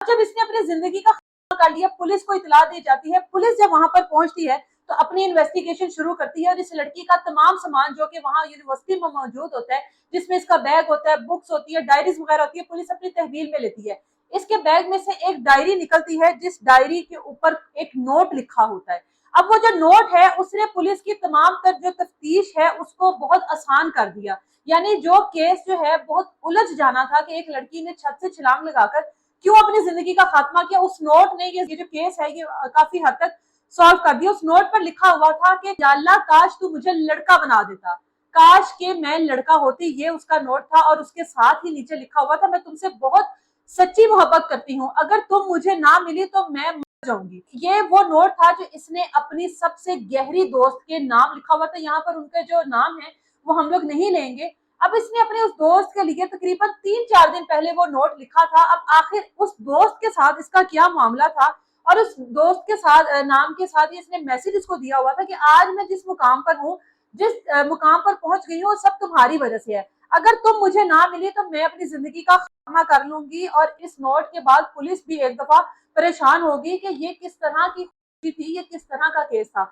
जब इसने अपनी जिंदगी का खात्मा कर लिया, पुलिस को इतला दी जाती है, पुलिस जब वहां पर पहुंचती है तो अपनी इन्वेस्टिगेशन शुरू करती है और इस लड़की का तमाम सामान जो कि वहां यूनिवर्सिटी में मौजूद होता है, जिसमें इसका बैग होता है, बुक्स होती है, डायरीज वगैरह होती है, पुलिस अपनी तहवील में लेती है। इसके बैग में से एक डायरी निकलती है, जिस डायरी के ऊपर एक नोट लिखा होता है। अब वो जो नोट है उसने पुलिस की तमाम तर जो तफ्तीश है उसको बहुत आसान कर दिया। यानी जो केस जो है बहुत उलझ जाना था कि एक लड़की ने छत से छलांग लगाकर क्यों अपनी जिंदगी का खात्मा किया, उस नोट ने ये जो केस है ये काफी हद तक सॉल्व कर दिया। उस नोट पर लिखा हुआ था कि या अल्लाह काश तू मुझे लड़का बना देता, काश के मैं लड़का होती, ये उसका नोट था। और उसके साथ ही नीचे लिखा हुआ था मैं तुमसे बहुत सच्ची मोहब्बत करती हूँ, अगर तुम मुझे ना मिली तो मैं मर जाऊंगी। ये वो नोट था जो इसने अपनी सबसे गहरी दोस्त के नाम लिखा हुआ था। यहाँ पर उनके जो नाम है वो हम लोग नहीं लेंगे। अब इसने अपने उस दोस्त के लिए तकरीबन 3-4 दिन पहले वो नोट लिखा था। अब आखिर उस दोस्त के साथ इसका क्या मामला था और उस दोस्त के साथ नाम के साथ ही इसने मैसेज इसको दिया हुआ था कि आज मैं जिस मुकाम पर हूँ, जिस मुकाम पर पहुंच गई हूँ, सब तुम्हारी वजह से है, अगर तुम मुझे ना मिली तो मैं अपनी जिंदगी का खात्मा कर लूंगी। और इस नोट के बाद पुलिस भी एक दफा परेशान होगी कि ये किस तरह की थी, ये किस तरह का केस था।